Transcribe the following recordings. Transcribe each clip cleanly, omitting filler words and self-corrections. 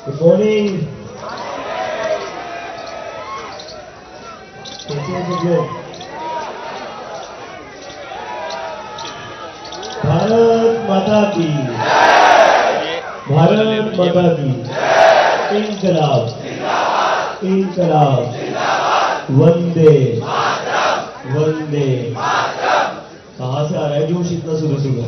Good morning. कैसे हैं सब लोग? भारत माता की, भारत माता की। इंकलाब, इंकलाब, वंदे वंदे। कहां से आ रहा है जोश इतना सुबह सुबह?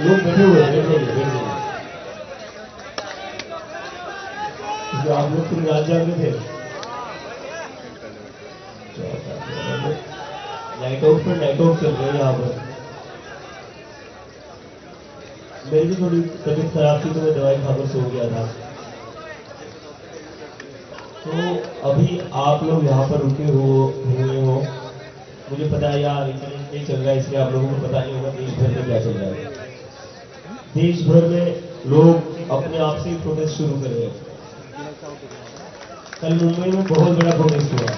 लोग बैठे हुए बैठ जाइए। आप लोग पूरी रात जागे थे। नाइट आउट पर नाइट आउट चल रहे हैं यहाँ पर। मेरी भी थोड़ी तबीयत खराब थी तो मैं दवाई खाकर सो गया था। तो अभी आप लोग यहाँ पर रुके हुए हो। मुझे पता है यार इंटरनेट नहीं चल रहा है, इसलिए आप लोगों को पता नहीं होगा देश भर में क्या चल रहा है। देश भर में लोग अपने आप से प्रोटेस्ट शुरू कर रहे हैं। कल मुंबई में बहुत बड़ा प्रोटेस्ट हुआ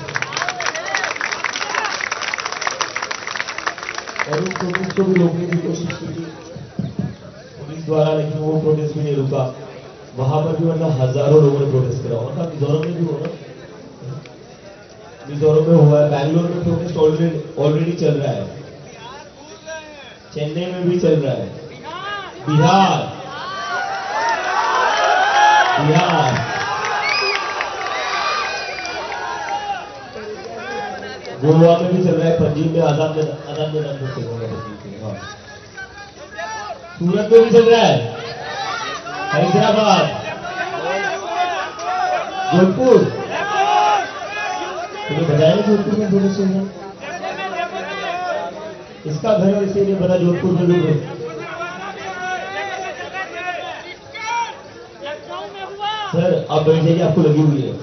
और उस प्रोटेस्ट को भी रोकने की कोशिश की पुलिस द्वारा, लेकिन वो प्रोटेस्ट भी नहीं रुका। वहां पर भी मतलब हजारों लोगों ने प्रोटेस्ट करा। और मिजोरम में भी हुआ, मिजोरम में हुआ है, बैंगलोर में प्रोटेस्ट ऑलरेडी चल रहा है, चेन्नई में भी चल रहा है, बिहार बिहार गोवा में भी चल रहा है, पंजीब में आजाद मैदान में चल रहा है, हाँ। सूरत में भी चल रहा है, हैदराबाद, जोधपुर। तुम्हें बताया जोधपुर में प्रोटेस्ट चल रहा है? इसका घर इसे नहीं पता जोधपुर में भी। सर अब बैठ जाइए, आपको लगी हुई है,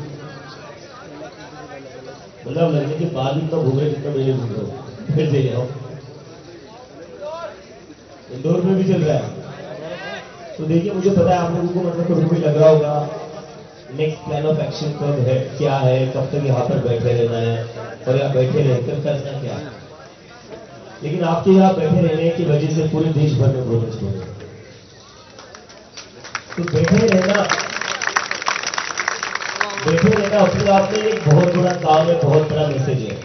मतलब लगने के बाद इतना घूम रहे जितना मेरे घूम रहे हो। फिर जाइए आप। इंदौर में भी चल रहा है। तो देखिए मुझे पता है आप लोगों को मतलब कभी लग रहा होगा नेक्स्ट प्लान ऑफ एक्शन कब है, क्या है, कब तक यहाँ पर बैठे रहना है और यहाँ बैठे रहकर करना क्या है। लेकिन आपके यहाँ बैठे रहने की वजह से पूरे देश भर में प्रोटेस्ट हो रहे हैं। तो बैठे रहना अपने आप में एक बहुत बड़ा काम है, बहुत बड़ा मैसेज है।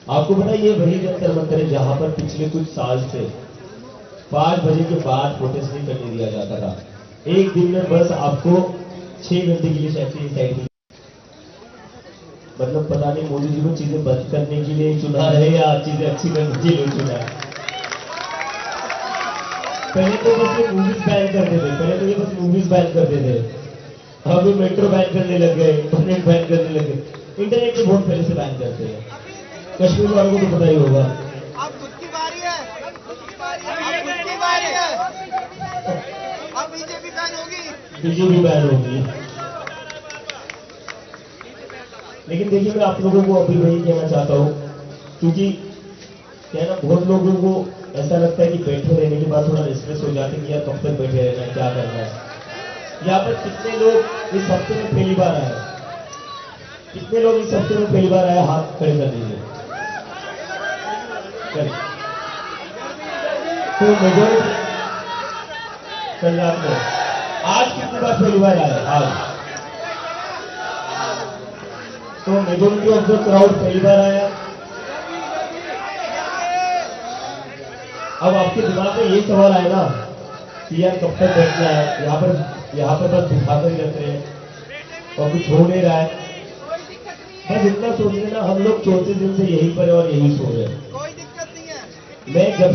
आपको पता है ये वही जंतर मंतर है जहां पर पिछले कुछ साल से 5 बजे के बाद प्रोटेस्ट नहीं करने दिया जाता था। एक दिन में बस आपको 6 घंटे के लिए साइड, मतलब पता नहीं मोदी जी को चीजें बंद करने के लिए चुना है या चीजें अच्छी करने के लिए चुना है। पहले तो बस ये मूवीज बैन करते थे, अब मेट्रो बैन करने लग गए, इंटरनेट बैन करने लग गए। इंटरनेट तो बहुत पहले से बैन करते हैं, कश्मीर वालों को तो पता ही होगा। अब खुद की बारी है, अब बीजेपी बैन होगी। लेकिन देखिए मैं आप लोगों को अभी वही कहना चाहता हूँ, क्योंकि क्या है ना, बहुत लोगों को ऐसा लगता है कि बैठे रहने के बाद थोड़ा रेस्टलेस हो जाते हैं कि यार कब तक बैठे रहना है, क्या करना है। यहाँ पर कितने लोग इस हफ्ते में पहली बार आए, कितने लोग इस हफ्ते में पहली बार आए, हाथ खड़े कर दीजिए। तो मेजोरिटी कल रात में, आज कितनी बार पहली बार आए? आज तो मेजोरिटी ऑफ द क्राउड पहली बार आया। अब आपके दिमाग में ये सवाल आए ना कि यार कब तक बैठना है, यहाँ पर बस दिखाकर ही रख रहे हैं और कुछ हो नहीं रहा है। बस इतना सोच लेना, हम लोग 34 दिन से यहीं पर और यहीं सो रहे हैं। कोई दिक्कत नहीं है। मैं जब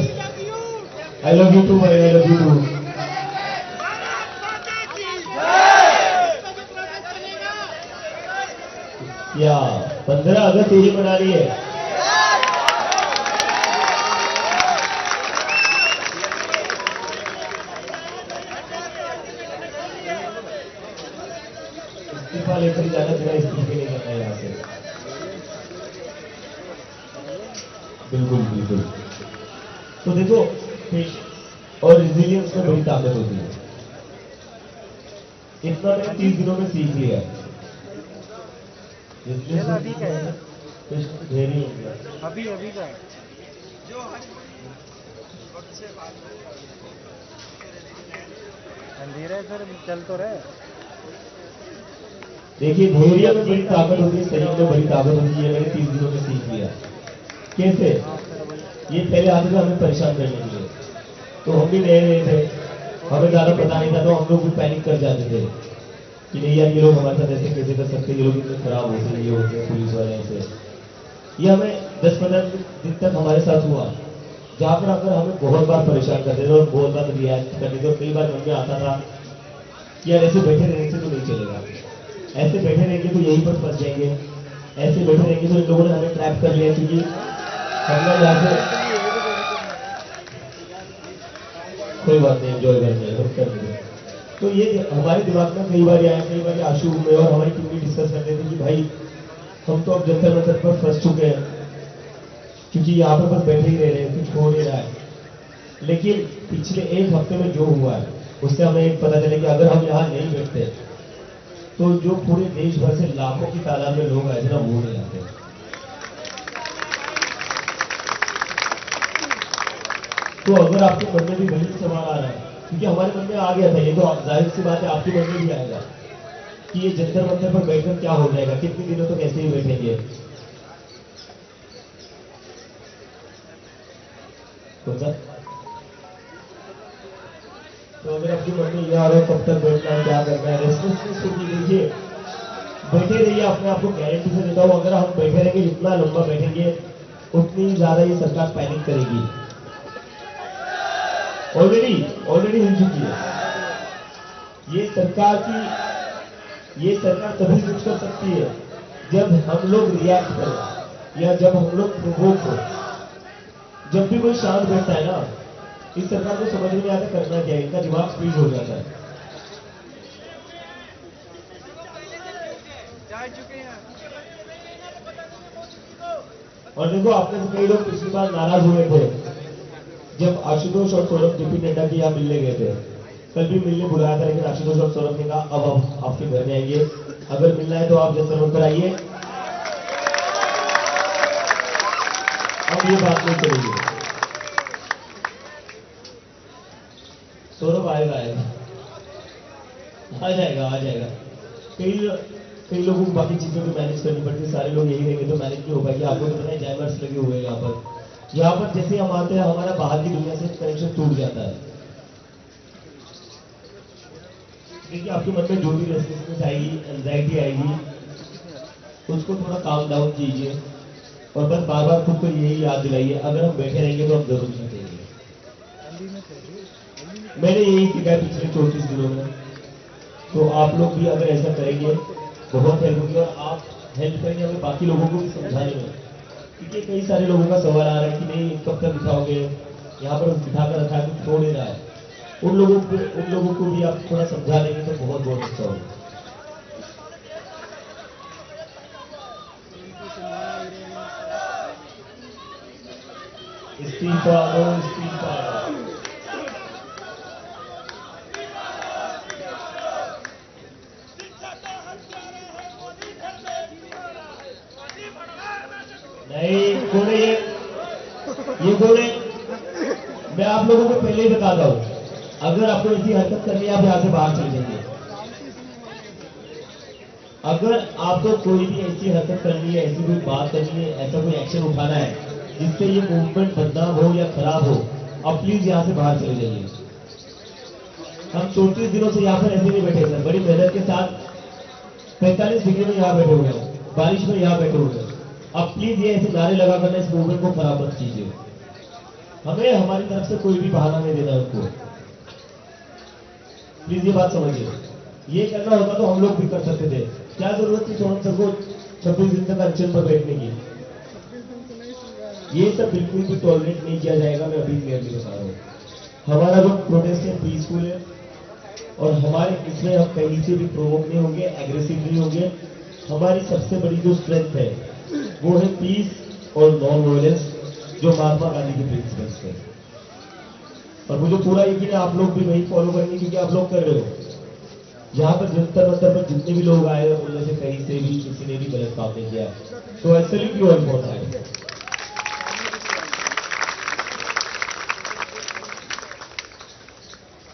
आई लव यू टू भाई, आई लव यू टू। या 15 अगस्त यही मना रही है। इस्तीफा लेकर जाना, बिना इस्तीफे नहीं करना है यहाँ से। बिल्कुल बिल्कुल। तो देखो और रेजिलियंस में बड़ी ताकत होती है। इतना मैंने 30 दिनों में सीख लिया। अभी का है। अभी अभी का है। जो से बात धीरे सर चल तो रहे। देखिए धैर्य में बड़ी ताकत होती है, शरीर में बड़ी ताकत होती है। मैंने 30 दिनों में सीख लिया। कैसे? ये पहले आते थे हमें परेशान करने के लिए, तो हम भी नए नए थे, हमें ज्यादा पता नहीं था, तो हम लोग भी पैनिक कर जाते थे कि नहीं यार ये लोग हमारे साथ ऐसे कैसे कर सकते हैं, ये लोग इतने खराब होते हैं, ये होते हैं पुलिस वाले ऐसे। ये हमें 10-15 दिन तक हमारे साथ हुआ, जहां पर अगर हमें बहुत बार परेशान करते थे और बहुत बार रिएक्ट करते थे। कई बार मन में आता था कि यार ऐसे बैठे रहने से तो नहीं चलेगा, ऐसे बैठे रहेंगे तो यहीं पर फंस जाएंगे, ऐसे बैठे रहेंगे तो इन लोगों ने हमें ट्रैप कर लिया, क्योंकि हमने यहाँ से कोई बात नहीं, एंजॉय करते हैं, कर देंगे। तो ये हमारे दिमाग में कई बार आया, कई बार आशु में और हमारी टीम में डिस्कस करते थे कि भाई हम तो अब जंतर मंतर पर फंस चुके हैं, क्योंकि यहाँ पर बस बैठे ही रह रहे हैं, कुछ हो नहीं रहा है। लेकिन पिछले एक हफ्ते में जो हुआ है उससे हमें एक पता चला कि अगर हम यहाँ नहीं बैठते तो जो पूरे देश भर से लाखों की तादाद में लोग आए थे ना, वो नहीं आते। तो अगर आपके मन में भी वही सवाल आ रहा है, क्योंकि हमारे मन में आ गया था, ये तो जाहिर सी बात है आपके मन में भी आएगा कि ये जंतर मंतर पर बैठकर क्या हो जाएगा, कितने दिनों तक ऐसे ही बैठेंगे। कौन सा? तो अगर आपके मन में यह आ रहा है कब तक बैठना है, क्या करना है, रेस्टलेसनेस को लीजिए, बैठे रहिए। अपने आपको गारंटी से देता हूं, अगर हम बैठे रहेंगे, जितना लंबा बैठेंगे उतनी ज्यादा ये सरकार पैनिक करेगी। ऑलरेडी हो चुकी है ये सरकार तभी कुछ कर सकती है जब हम लोग रिएक्ट करें, या जब हम लोग प्रोवोक हो। जब भी कोई शांत बैठता है ना, इस सरकार को समझ में आता करना क्या है, इनका दिमाग फ्रीज हो जाता है। जा चुके हैं। और देखो आपने से कई लोग पिछली बार नाराज हुए थे जब आशुतोष और सौरभ जेपी नड्डा की यहाँ मिलने गए थे। कल भी मिलने बुलाया था, लेकिन आशुतोष और सौरभ ने कहा अब हम आपके घर में आएंगे, अगर मिलना है तो आप जंतर मंतर आइए। अब ये बात नहीं चलेगी। सौरभ आएगा आ जाएगा। कई लोगों को बाकी चीजों को मैनेज करनी पड़ती है, सारे लोग यही रहेंगे तो मैनेज नहीं हो पाएगी। आपको तो पता है जैमर्स लगे हुए हैं यहाँ पर जैसे हम आते हैं हमारा बाहर की दुनिया से कनेक्शन टूट जाता है। देखिए आपके मन में जो भी रेस्टलेसनेस आएगी, एंजाइटी आएगी, उसको थोड़ा काम डाउन कीजिए और बस बार बार खुद को यही याद दिलाइए, अगर हम बैठे रहेंगे तो हम जरूर जीतेंगे। मैंने यही सीखा है पिछले 34 दिनों में, तो आप लोग भी अगर ऐसा करेंगे बहुत हेल्प होगी। और आप हेल्प करेंगे हमें बाकी लोगों को भी समझाने में, क्योंकि कई सारे लोगों का सवाल आ रहा है कि नहीं कब तक बिठाओगे, यहाँ पर बिठा कर रखा है कुछ छोड़ नहीं रहा है। उन लोगों को भी आप थोड़ा समझा देंगे तो बहुत अच्छा होगा। इस्तीफा दो। नहीं कौन है ये कौन है? मैं आप लोगों को पहले ही बताता हूं, अगर आपको ऐसी हरकत करनी है आप यहाँ से बाहर चले जाइए। अगर आपको कोई भी ऐसी हरकत करनी है, ऐसी कोई बात करनी है, ऐसा कोई एक्शन उठाना है जिससे ये मूवमेंट बदनाम हो या खराब हो, आप प्लीज यहाँ से बाहर चले जाइए। हम 34 दिनों से यहाँ पर ऐसे नहीं बैठे सर, बड़ी मेहनत के साथ 45 डिग्री में यहाँ बैठे हुए हैं, बारिश में यहाँ बैठे हुए हैं। आप प्लीज ये ऐसे नारे लगा कर इस मूवमेंट को खराब मत कीजिए। हमें हमारी तरफ से कोई भी बहाना नहीं देना उनको, प्लीज ये बात समझिए। ये करना होता तो हम लोग भी कर सकते थे, क्या जरूरत थी सोनम सर को 26 दिन तक अनशन पर बैठने की। ये सब बिल्कुल भी टॉलरेट नहीं किया जाएगा, मैं अभी क्लियरली बता रहा हूँ। हमारा जो प्रोटेस्ट है पीसफुल है और हमारे इसमें हम कहीं से भी प्रोवोक नहीं होंगे, एग्रेसिव नहीं होंगे। हमारी सबसे बड़ी जो स्ट्रेंथ है वो है पीस और नॉन वायलेंस, जो महात्मा गांधी के प्रिंसिपल्स है। और मुझे पूरा यकीन है आप लोग भी वही फॉलो करेंगे, क्योंकि आप लोग कर रहे हो। यहाँ पर जंतर मंतर पर जितने भी लोग आए हैं उनमें से कहीं से भी किसी ने भी गलत काम नहीं किया, तो आई salute you all for that.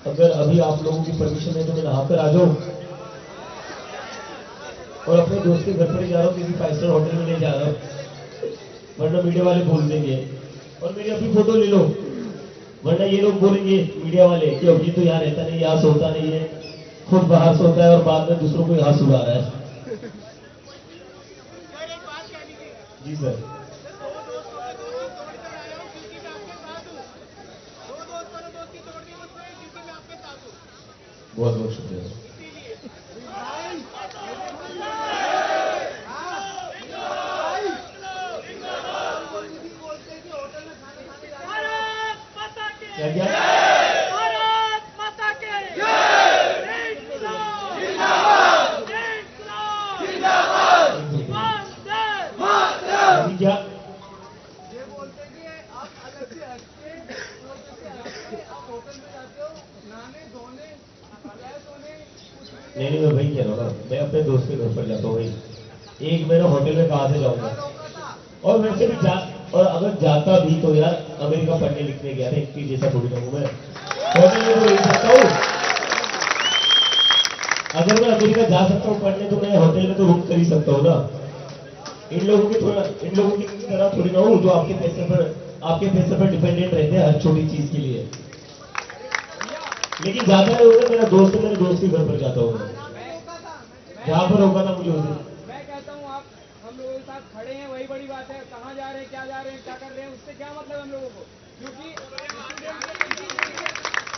अगर अभी आप लोगों की परमिशन है तो मैं नहाकर आ जाऊं और अपने दोस्त के घर पर ही जा रहा हूँ, किसी 5 स्टार होटल में नहीं जा रहा हूँ, वरना मीडिया वाले बोल देंगे और मेरी अभी फोटो ले लो, वरना ये लोग बोलेंगे मीडिया वाले कि अभी तो यहाँ रहता नहीं, यहाँ सोता नहीं है, खुद बाहर सोता है और बाद में दूसरों को यहाँ सुला रहा है। जी सर। बहुत बहुत शुक्रिया। क्या क्या? भारत माता के जय! इंकलाब! जिंदाबाद! जय इंकलाब! जिंदाबाद! वंदे मातरम! अभी क्या? ये बोलते हैं कि आप अलग से हटके आप होटल में जाते हो, नहाने धोने फ्रेश होने कुछ भी नहीं मैं वही कह रहा हूँ ना, मैं अपने दोस्त के घर पर जाता हूँ भाई, एक महीना होटल में कहाँ से जाऊंगा, रोका था। और वैसे भी जा, और अगर जाता भी तो यार अमेरिका पढ़ने लिखने गया था, इनकी जैसा थोड़ी रहूं मैं, होटल में तो रह सकता हूँ। अगर मैं अमेरिका जा सकता हूँ पढ़ने तो मैं होटल में तो रुक कर ही सकता हूँ ना। इन लोगों की तरह थोड़ी ना हूँ जो आपके पैसे पर डिपेंडेंट रहते हैं हर छोटी चीज के लिए। लेकिन जाता है उधर मेरे दोस्त के घर पर जाता हूँ मैं, जहाँ पर होगा ना मुझे उधर। मैं कहता हूँ आप हम लोगों के साथ खड़े हैं, वही बड़ी बात है। कहाँ जा रहे हैं, क्या जा रहे हैं, क्या कर रहे हैं, उससे क्या मतलब है हम लोगों को, क्योंकि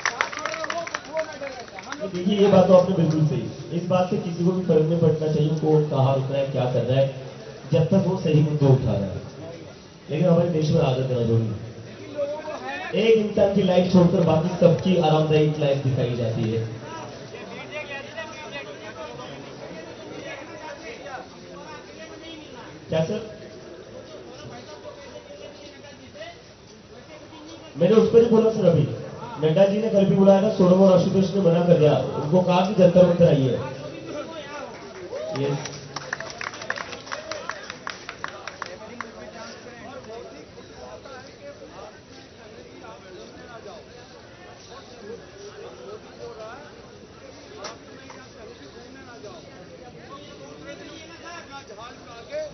साथ खड़े हैं वो मैटर करता है। हम लोग देखिए ये बात तो आपने बिल्कुल सही, इस बात से किसी को भी फर्क नहीं पड़ना चाहिए कौन कहाँ रुक रहा है, क्या कर रहा है, जब तक वो सही मुद्दे उठा रहा है। लेकिन हमारे देश में आदत है ना, इन लोगों को है ना, एक इंसान की लाइफ छोड़कर बाकी सबकी आरामदायक लाइफ दिखाई जाती है। क्या सर? मैंने उस पर ही बोला सर, अभी नड्डा जी ने कल भी बुलाया था, सोनम और आशुतोष ने मना कर दिया, उनको कहा कि जंतर मंतर आइए। यस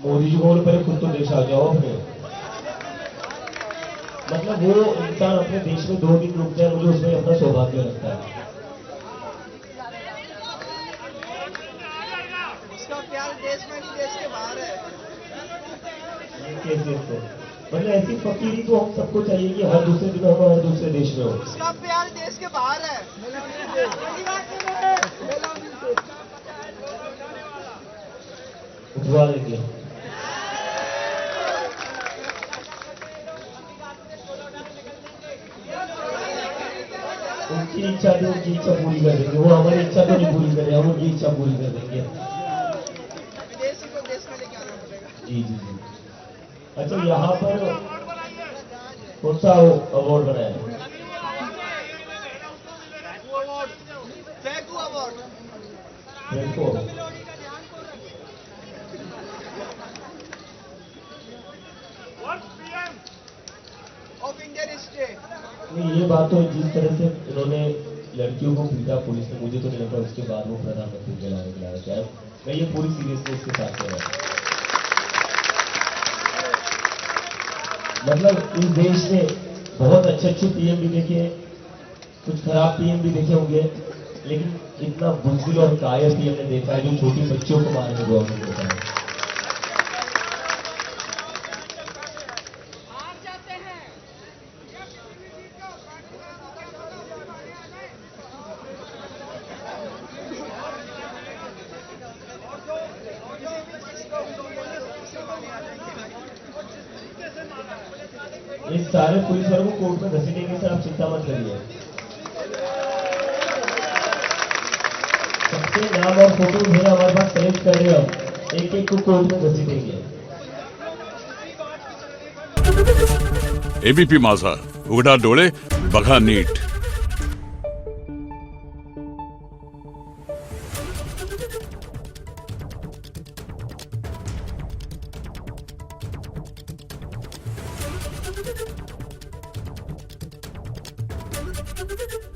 मोदी जी को बोले पहले खुद तो देश आ जाओ अपने, मतलब वो इंसान अपने देश में 2 दिन रुक जाए, मुझे उसमें अपना सौभाग्य लगता है। उसका प्यार देश में नहीं देश के बाहर है। कैसे इसको? मतलब ऐसी फकीरी तो हम सबको चाहिए कि हर दूसरे दिन हम हर दूसरे देश में हो। उसका प्यार देश के बाहर है। उठवा देंगे। उनकी इच्छा थी, उनकी इच्छा पूरी कर देंगे, वो हमारी इच्छा तो नहीं पूरी करे, हम उनकी इच्छा पूरी कर देंगे। विदेशी को देश में लेके आना पड़ेगा। जी जी जी। अच्छा यहाँ पर कौन सा अवार्ड बनाया है? फेंकू अवार्ड। देखो ऑफ इंडियन हिस्ट्री। नहीं, ये बात तो जिस तरह से इन्होंने लड़कियों को पीटा पुलिस ने, मुझे तो नहीं लगता उसके बाद वो प्रधानमंत्री के लाने के लायक है। मैं ये पूरी सीरियसनेस के साथ कह रहा हूं। मतलब इस देश में बहुत अच्छे पीएम भी देखे, कुछ खराब पीएम भी देखे होंगे, लेकिन इतना बुज़दिल और कायर पीएम ने देखा है जो छोटी बच्चियों को मारने को हमने देखा है। हार जाते हैं। इस सारे पुलिस वालों को कोर्ट में घसीटेंगे सर, आप चिंता मत करिए। सबके नाम और फोटो है हमारे पास, कलेक्ट कर रहे हम, एक एक को कोर्ट में घसीटेंगे। एबीपी माझा, उघडा डोळे बघा नीट। Thank you.